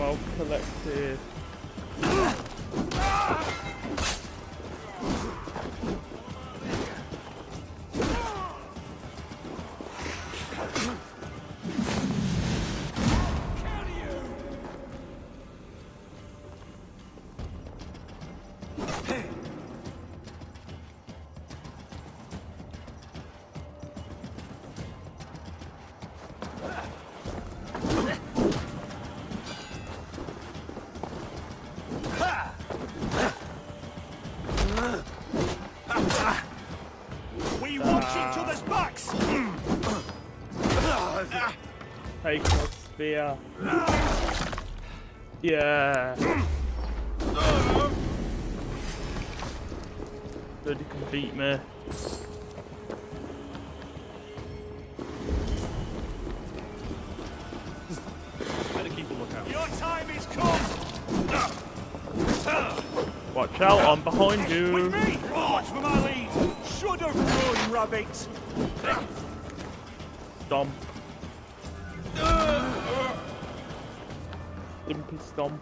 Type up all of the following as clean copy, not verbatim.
well collected. We watch each other's backs. Take a spear. Yeah. Good, you can beat me. Better keep a lookout. Your time is come. Watch out, I'm behind you. With me. Watch for my lead. Should have run, rabbit. Stomp. Stimpy stomp.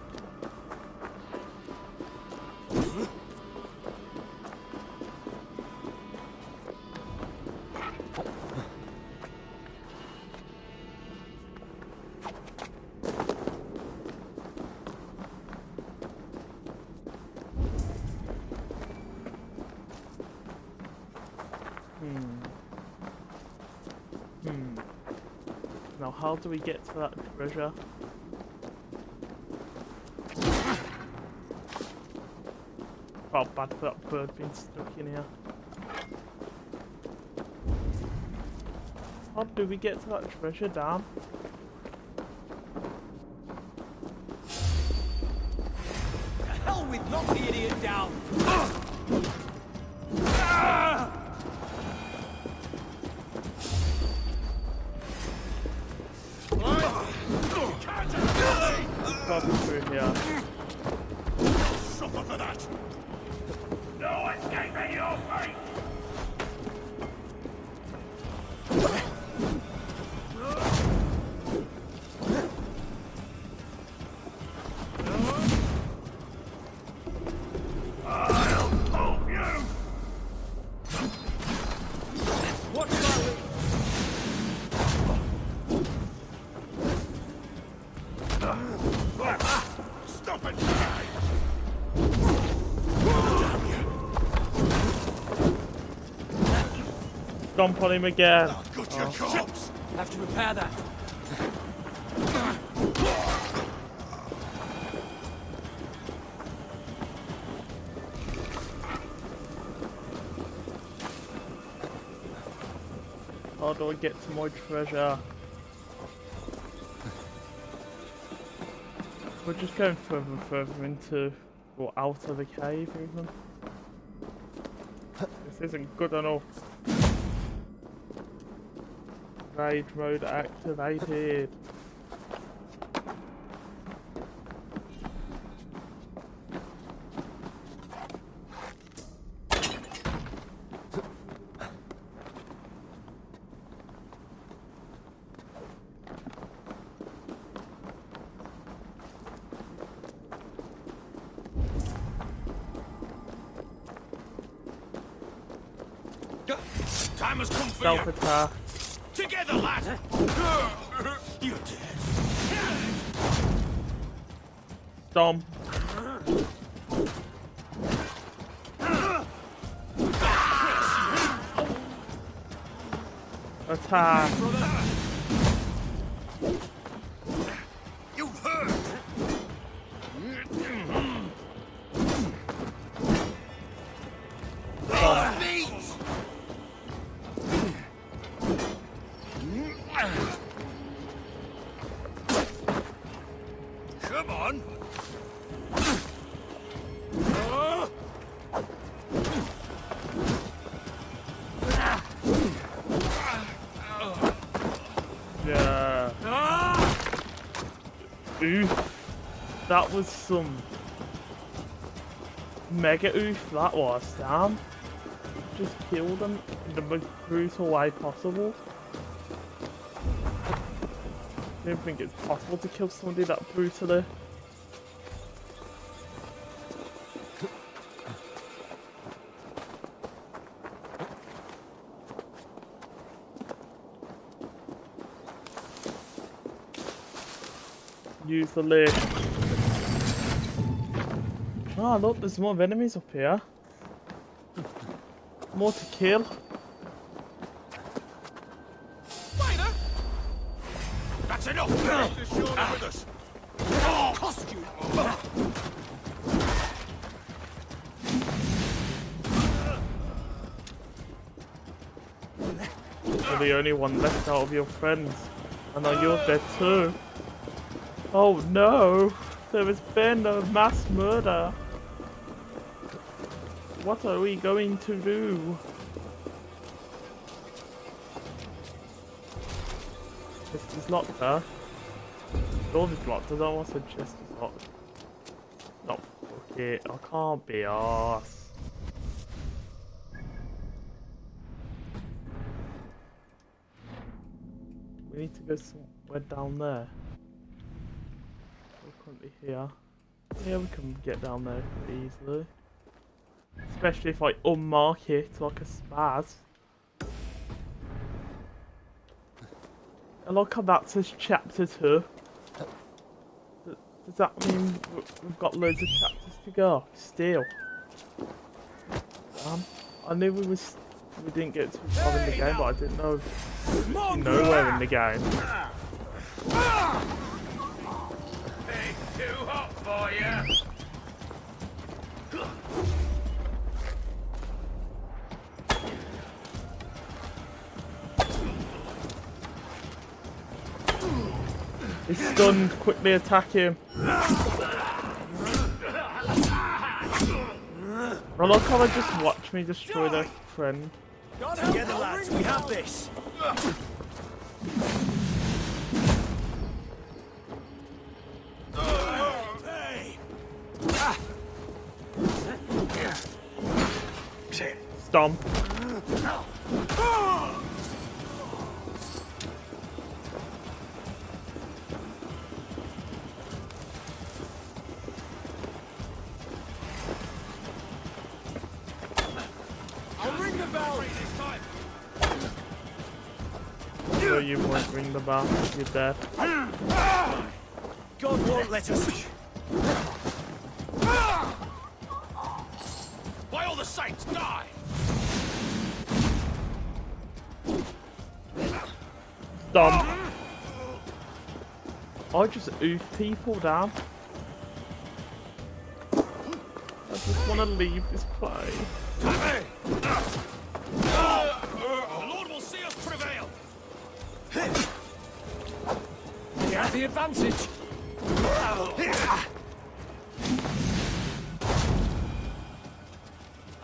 Now, how do we get to that treasure? Oh, bad for that bird being stuck in here. How do we get to that treasure, Dan? The hell with knock the idiot down. Probably through here. Suffer for that. No escaping your fate. I'll help you. What's that? Stop and die! Stomp on him again. I'll gut your corpse. Have to repair that. How do I get to my treasure? We're just going further and further into, or out of the cave even. This isn't good enough. Raid mode activated. Time has come for Self-attack. you. Together, lad. You're dead. Stomp. Attack. You hurt. Come on. Yeah. Oof. That was some mega oof, that was, damn. Just killed them in the most brutal way possible. I don't think it's possible to kill somebody that brutally. use the lift. Oh look, there's more enemies up here. More to kill. Spider! That's enough! This shore with us. Oh, cost you! You're the only one left out of your friends. I know you're dead too. Oh no! There has been a mass murder. What are we going to do? Chest is locked, huh? Door is locked. I don't want to chest is locked. No, fuck it. I can't be arsed. We need to go somewhere down there. We're currently here. Yeah, we can get down there pretty easily. Especially if I unmark it like a spaz. I like how that says chapter 2. Does that mean we've got loads of chapters to go? Still. Damn. I knew we didn't get too far in the game, but I didn't know nowhere in the game. Hey, too hot for you. He's stunned. Quickly attack him. I like how they just watch me destroy their friend. Together, lads, we have this. Stomp. No, you won't ring the bell. You're dead. God won't let us. By all the saints, die! Stomp. I just oof people down. I just want to leave this place. The Lord will see us prevail. We have the advantage.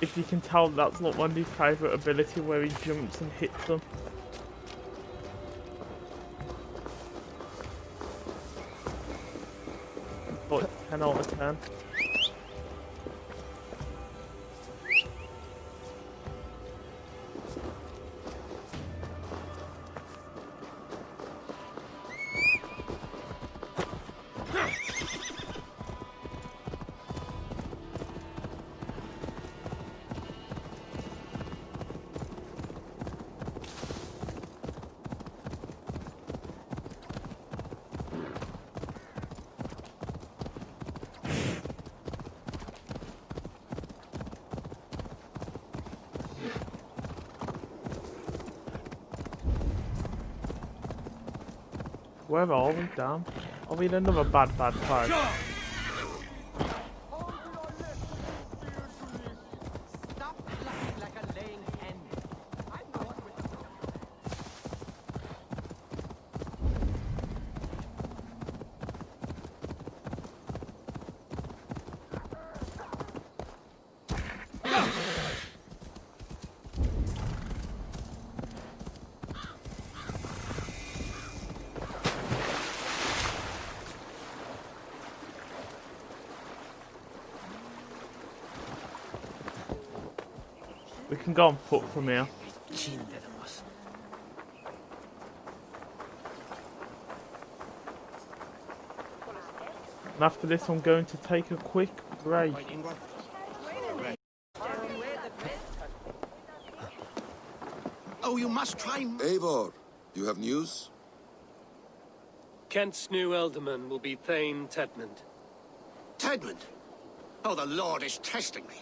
If you can tell, that's not my new favourite ability where he jumps and hits them. But 10 out of 10. Where are we? Damn. Are we in another bad time? We can go on foot from here. And after this, I'm going to take a quick break. Oh, you must try. Eivor, you have news? Kent's new alderman will be Thane Tedmond. Tedmond? Oh, the Lord is testing me.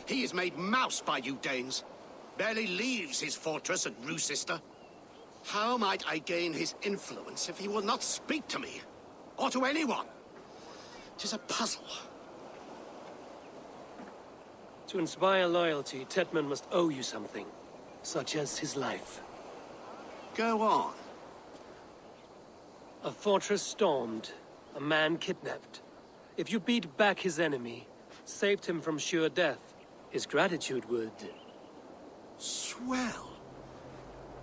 He is made mouse by you Danes. Barely leaves his fortress at Roosister. How might I gain his influence if he will not speak to me? Or to anyone? 'Tis a puzzle. To inspire loyalty, Tedmond must owe you something, such as his life. Go on. A fortress stormed, a man kidnapped. If you beat back his enemy, saved him from sure death, his gratitude would... Swell.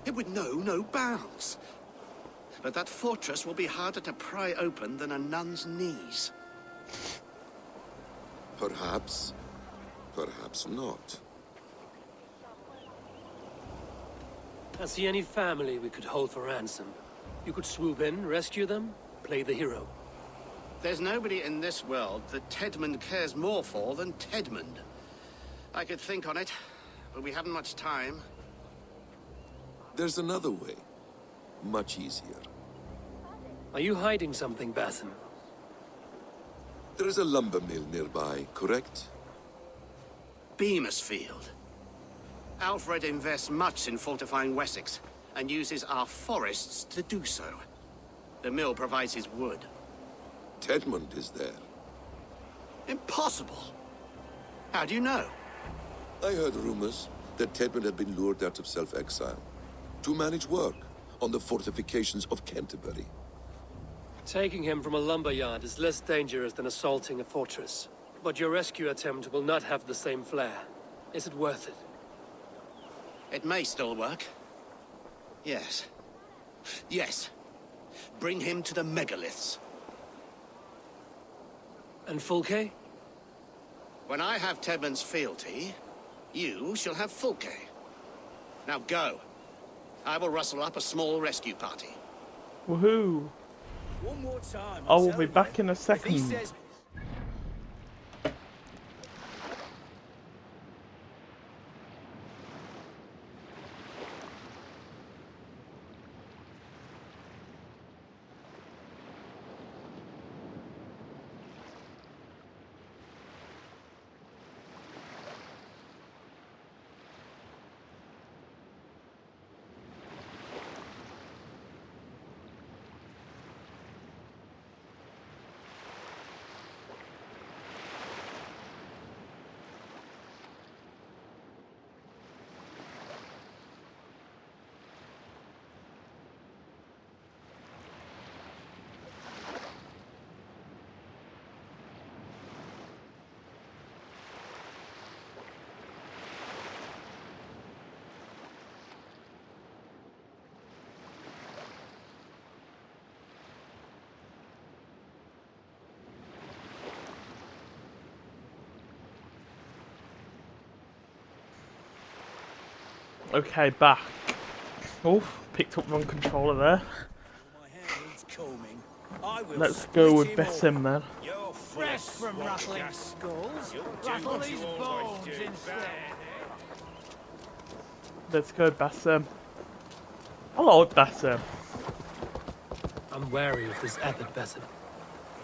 It would know no bounds. But that fortress will be harder to pry open than a nun's knees. Perhaps. Perhaps not. I see any family we could hold for ransom. You could swoop in, rescue them, play the hero. There's nobody in this world that Tedmond cares more for than Tedmond. I could think on it, but we haven't much time. There's another way. Much easier. Are you hiding something, Basim? There is a lumber mill nearby, correct? Beamisfield. Alfred invests much in fortifying Wessex, and uses our forests to do so. The mill provides his wood. Tedmond is there. Impossible! How do you know? I heard rumors that Tedmond had been lured out of self-exile to manage work on the fortifications of Canterbury. Taking him from a lumberyard is less dangerous than assaulting a fortress. But your rescue attempt will not have the same flair. Is it worth it? It may still work. Yes. Yes. Bring him to the megaliths. And Fulke? When I have Tedmond's fealty, you shall have Fulke. Now go. I will rustle up a small rescue party. Woohoo! One more time. I will be back in a second. If he says Okay, back. Oh, picked up wrong controller there. my hair needs combing, I will Let's split go with him Basim then. You're Fresh from rattling skulls, rattle these bones instead. Let's go Basim. I like Basim. I'm wary of this abbot, Basim.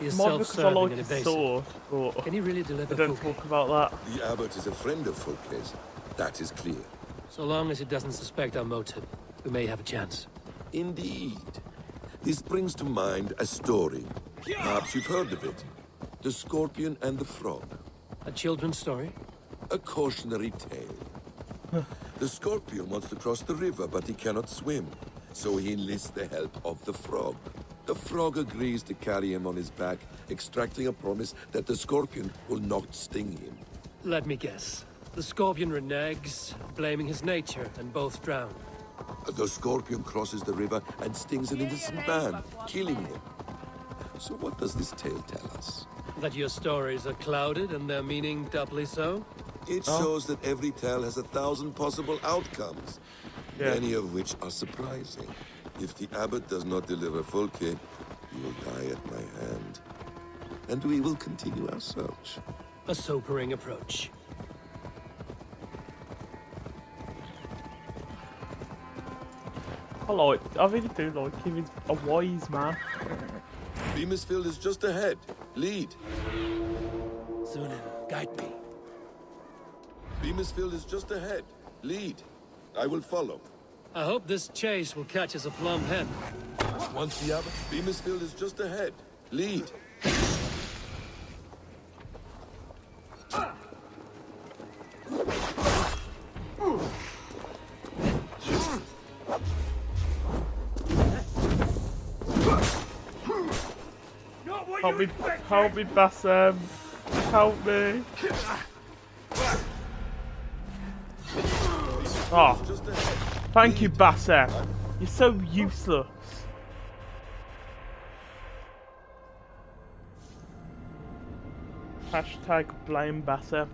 He is More because I self-serving like and his evasive. sword, but Can he really we deliver don't Fulke? talk about that. The abbot is a friend of Fulke's. That is clear. So long as he doesn't suspect our motive, we may have a chance. Indeed. This brings to mind a story. Perhaps you've heard of it. The Scorpion and the Frog. A children's story? A cautionary tale. The Scorpion wants to cross the river, but he cannot swim. So he enlists the help of the Frog. The Frog agrees to carry him on his back, extracting a promise that the Scorpion will not sting him. Let me guess. The Scorpion reneges, blaming his nature, and both drown. The Scorpion crosses the river and stings an innocent man, killing him. So what does this tale tell us? That your stories are clouded and their meaning doubly so? It shows that every tale has 1,000 possible outcomes, Yeah. many of which are surprising. If the abbot does not deliver Fulke, he will die at my hand. And we will continue our search. A sobering approach. I really do like him. He's a wise man. Beamisfield is just ahead. Lead. Sunan, guide me. Beamisfield is just ahead. Lead. I will follow. I hope this chase will catch us a plumb hen. Once the abbot... Beamisfield is just ahead. Lead. Help me, Bassem. Help me. Oh, Just ahead. thank you, Bassem. You're so useless. Hashtag blame Bassem.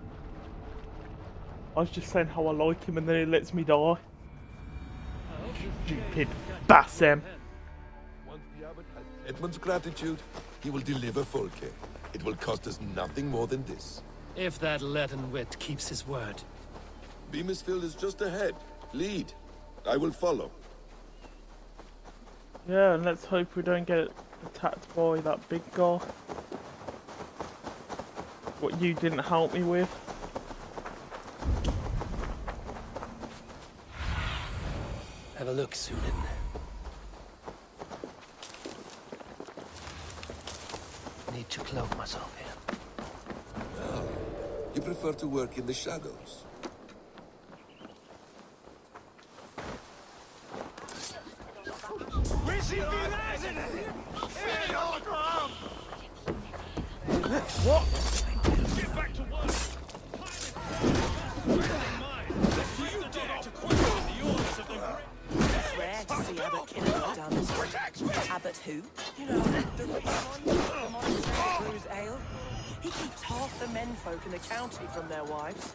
I was just saying how I like him and then he lets me die. Stupid Bassem. Once the abbot has Edmund's gratitude, he will deliver Folke. It will cost us nothing more than this. If that Latin wit keeps his word. Beamisfield is just ahead. Lead. I will follow. Yeah, and let's hope we don't get attacked by that big guy. What you didn't help me with. Have a look, Sunan. Need to cloak myself here. You prefer to work in the shadows. What? Get back to work. Do you dare to question the orders of the It's rare to see Abbot killing it done this way. Abbot who? You know, the rich one, the monastery that brews ale. He keeps half the menfolk in the county from their wives,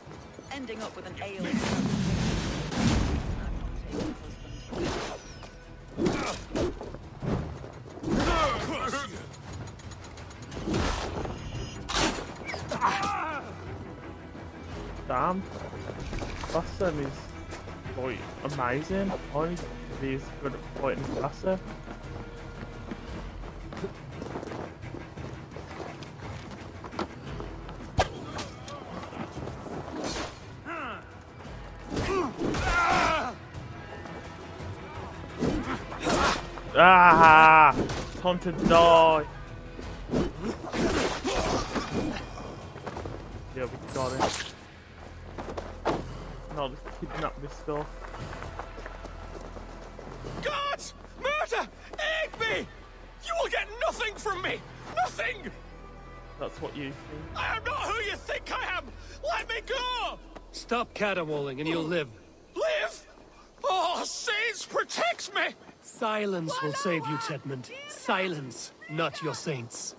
ending up with an ale. Damn. Bassem is like amazing. I need to be as good at fighting as Bassem. Ah! Time to die. Yeah, we got it. Now let's kidnap this guy. Guards! Murder! Aid me! You will get nothing from me! Nothing! That's what you think. I am not who you think I am! Let me go! Stop caterwauling and you'll live. Live! Oh, saints protect me! Silence will save you, Tedmund. Silence, not your saints.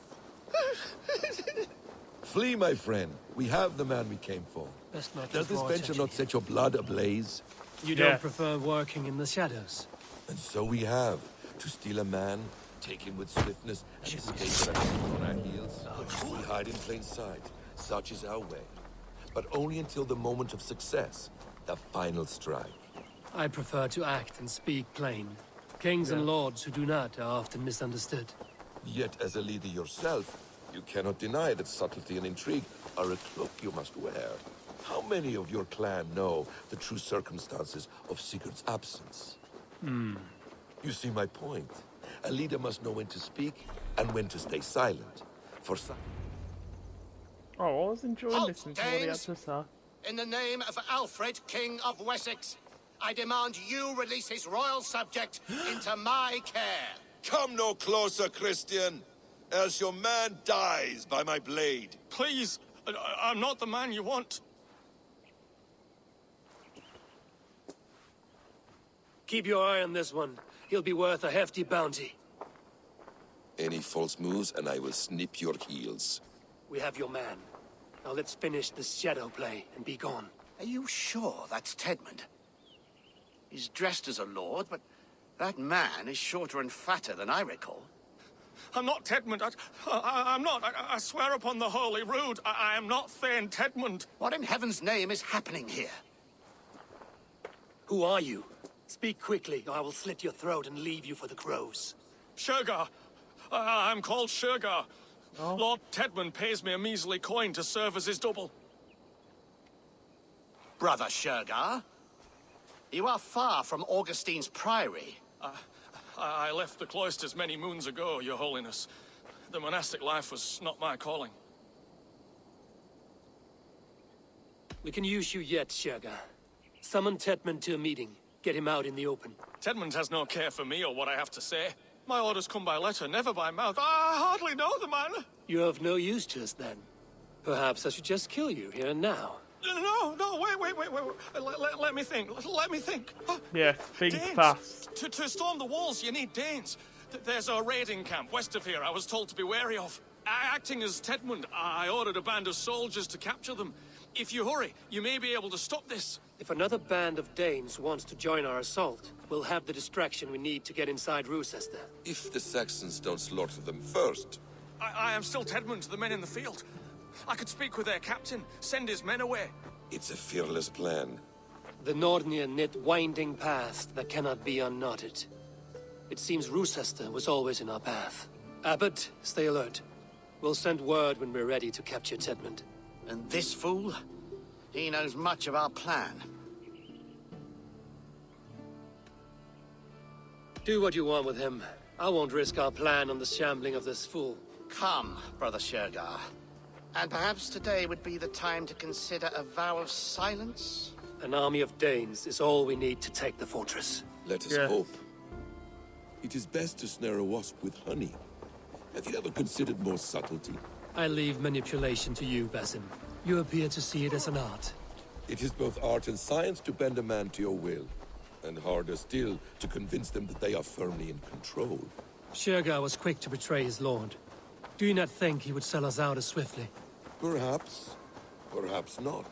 Flee, my friend. We have the man we came for. Best not Does draw this venture attention not set your blood ablaze? You Yeah. don't prefer working in the shadows? And so we have. To steal a man, take him with swiftness, and escape on our heels. We hide in plain sight. Such is our way. But only until the moment of success. The final strike. I prefer to act and speak plain. Kings and lords who do not are often misunderstood. Yet, as a leader yourself, you cannot deny that subtlety and intrigue are a cloak you must wear. How many of your clan know the true circumstances of Sigurd's absence? You see my point. A leader must know when to speak and when to stay silent. For some... Oh, I was enjoying Halt, listening to what he had Danes! to say. In the name of Alfred, King of Wessex, I demand you release his royal subject into my care. Come no closer, Christian, else your man dies by my blade. Please, I'm not the man you want. Keep your eye on this one. He'll be worth a hefty bounty. Any false moves and I will snip your heels. We have your man. Now let's finish this shadow play and be gone. Are you sure that's Tedmund? He's dressed as a lord, but that man is shorter and fatter than I recall. I'm not Tedmund. I'm not. I swear upon the Holy Rood, I am not Thane Tedmund. What in heaven's name is happening here? Who are you? Speak quickly, or I will slit your throat and leave you for the crows. Shergar, I'm called Shergar. Oh. Lord Tedmund pays me a measly coin to serve as his double. Brother Shergar, you are far from Augustine's priory. I left the cloisters many moons ago, Your Holiness. The monastic life was not my calling. We can use you yet, Shergar. Summon Tedmund to a meeting. Get him out in the open. Tedmund has no care for me or what I have to say. My orders come by letter, never by mouth. I hardly know the man. You're of no use to us then. Perhaps I should just kill you here and now. No, wait. Let me think. Let me think. Yeah, think Danes. fast. To storm the walls, you need Danes. There's a raiding camp west of here I was told to be wary of. Acting as Tedmund, I ordered a band of soldiers to capture them. If you hurry, you may be able to stop this. If another band of Danes wants to join our assault, we'll have the distraction we need to get inside Rochester. If the Saxons don't slaughter them first. I am still Tedmund to the men in the field. I could speak with their captain, send his men away. It's a fearless plan. The Nordnir knit winding paths that cannot be unknotted. It seems Rochester was always in our path. Abbot, stay alert. We'll send word when we're ready to capture Tedmund. And this fool? He knows much of our plan. Do what you want with him. I won't risk our plan on the shambling of this fool. Come, Brother Shergar. And perhaps today would be the time to consider a vow of silence? An army of Danes is all we need to take the fortress. Let us Yes. hope. It is best to snare a wasp with honey. Have you ever considered more subtlety? I leave manipulation to you, Basim. You appear to see it as an art. It is both art and science to bend a man to your will, and harder still to convince them that they are firmly in control. Shergar was quick to betray his lord. Do you not think he would sell us out as swiftly? Perhaps, perhaps not.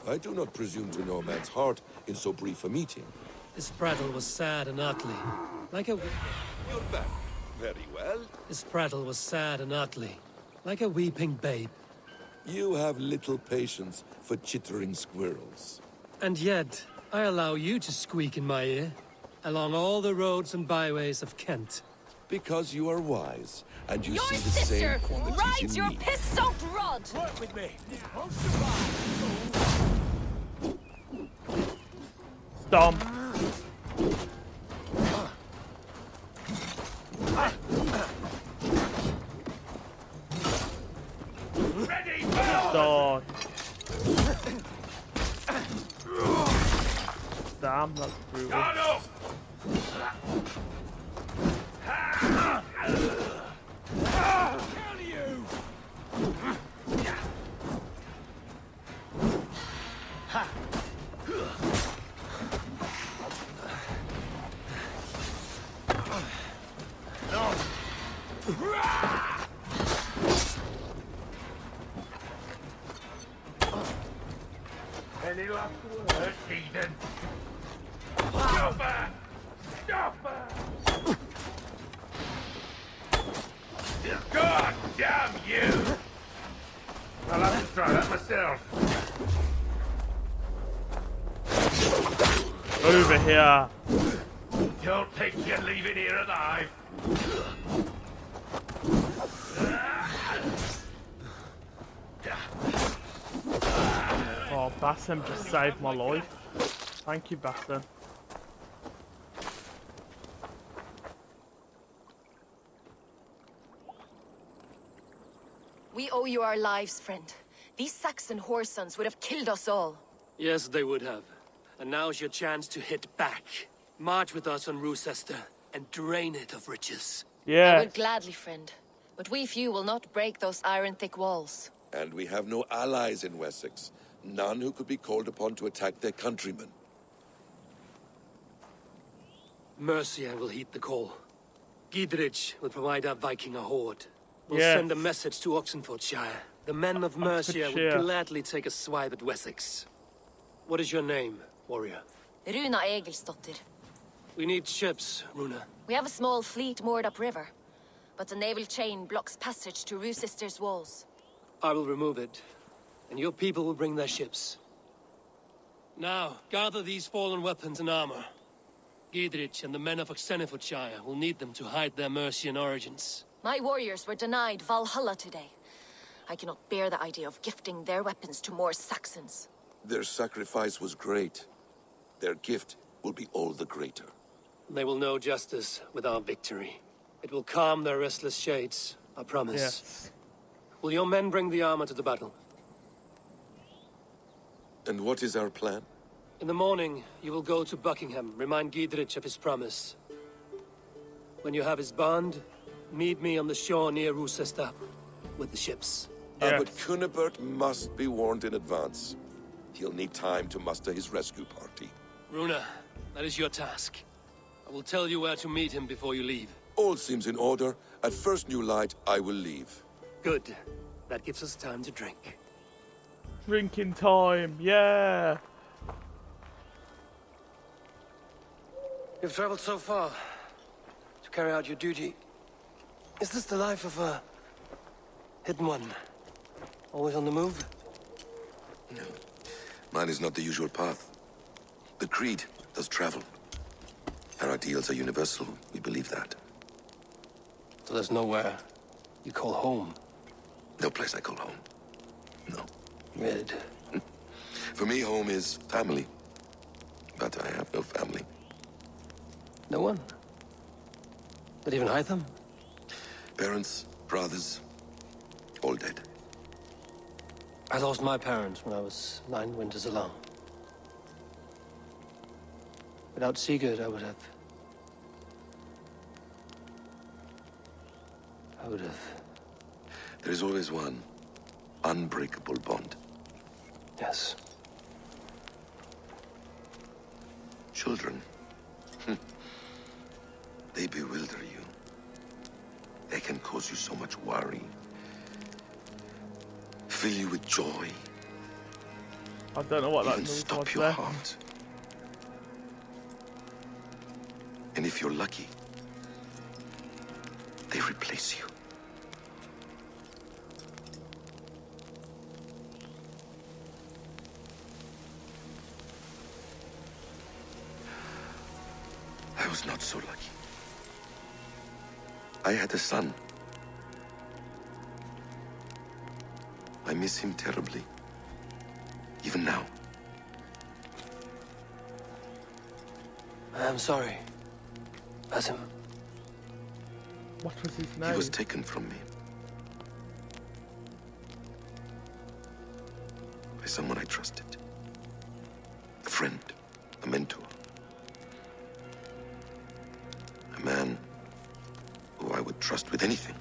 I do not presume to know a man's heart in so brief a meeting. His prattle was sad and ugly, like a... You're back. Very well. His prattle was sad and ugly, like a weeping babe. You have little patience for chittering squirrels. And yet, I allow you to squeak in my ear, along all the roads and byways of Kent. Because you are wise, and you Your see the sister same qualities rides in your me. piss-soaked rod! Work with me. Stomp. Dodge. Damn, that's brutal. Any last words, Eden? Stop her! Stop her! God damn you! I'll have to try that myself. Over here. Don't think you're leaving here alive. Oh, Bassem just saved my life. Thank you, Bassem. We owe you our lives, friend. These Saxon whoresons would have killed us all. Yes, they would have. And now's your chance to hit back. March with us on Rochester and drain it of riches. I Yeah. would gladly, friend. But we few will not break those iron-thick walls. And we have no allies in Wessex. None who could be called upon to attack their countrymen. Mercia will heed the call. Gidrich will provide our Viking a horde. We'll Yes. send a message to Oxenfordshire. The men of Mercia would Oxfordshire. gladly take a swipe at Wessex. What is your name, warrior? Runa Egilsdotter. We need ships, Runa. We have a small fleet moored upriver, but the naval chain blocks passage to Rochester's walls. I will remove it, and your people will bring their ships. Now, gather these fallen weapons and armor. Gidrich and the men of Oxenfordshire will need them to hide their Mercian origins. My warriors were denied Valhalla today. I cannot bear the idea of gifting their weapons to more Saxons. Their sacrifice was great. Their gift will be all the greater. They will know justice with our victory. It will calm their restless shades, I promise. Yes. Will your men bring the armor to the battle? And what is our plan? In the morning, you will go to Buckingham, remind Giedrich of his promise. When you have his bond, meet me on the shore near Rochester with the ships. But Cunibert must be warned in advance. He'll need time to muster his rescue party. Runa, that is your task. I will tell you where to meet him before you leave. All seems in order. At first new light, I will leave. Good. That gives us time to drink. Drinking time, yeah. You've traveled so far to carry out your duty. Is this the life of a hidden one? Always on the move? No. Mine is not the usual path. The Creed does travel. Our ideals are universal. We believe that. So there's nowhere you call home? No place I call home. No. Good. For me, home is family. But I have no family. No one? Not even Hytham? Parents, brothers, all dead. I lost my parents when I was 9 winters alone. Without Sigurd, I would have... There is always one unbreakable bond. Yes. Children. They bewilder you. They can cause you so much worry. Fill you with joy. I don't know what that Even noise stop was your there. heart. And if you're lucky, they replace you. I was not so lucky. I had a son. I miss him terribly. Even now. I am sorry. Basim. What was his name? He was taken from me. By someone I trusted. A friend. A mentor. A man who I would trust with anything.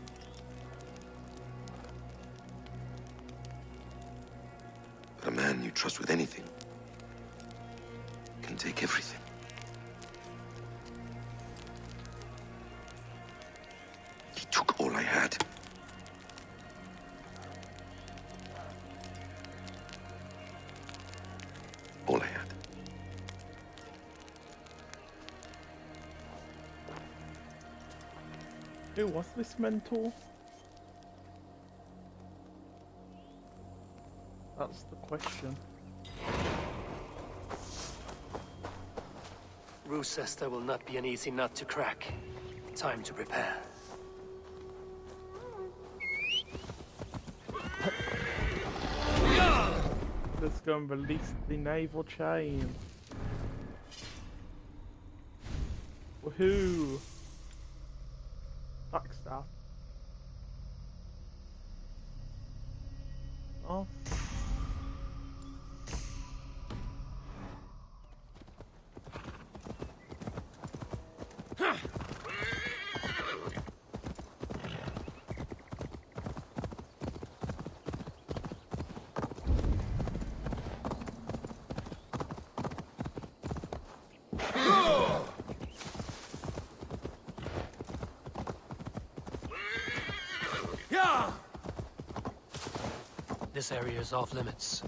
But a man you trust with anything can take everything. He took all I had. All I had. Who was this mentor? That's the question. Rochester will not be an easy nut to crack. Time to prepare. Let's go and release the naval chain. Woohoo! Backstab. Oh. This area is off limits.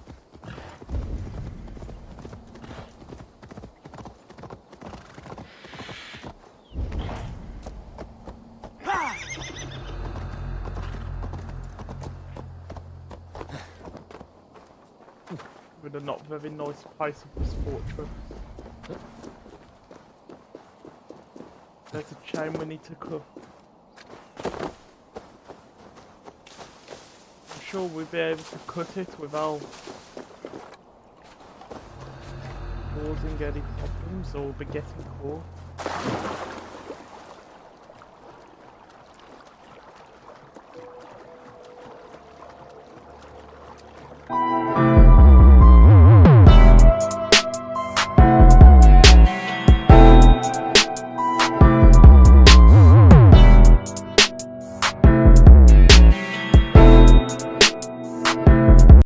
With a not very nice place of this fortress. There's a chain we need to cut. sure we'll be able to cut it without causing any problems or be getting caught.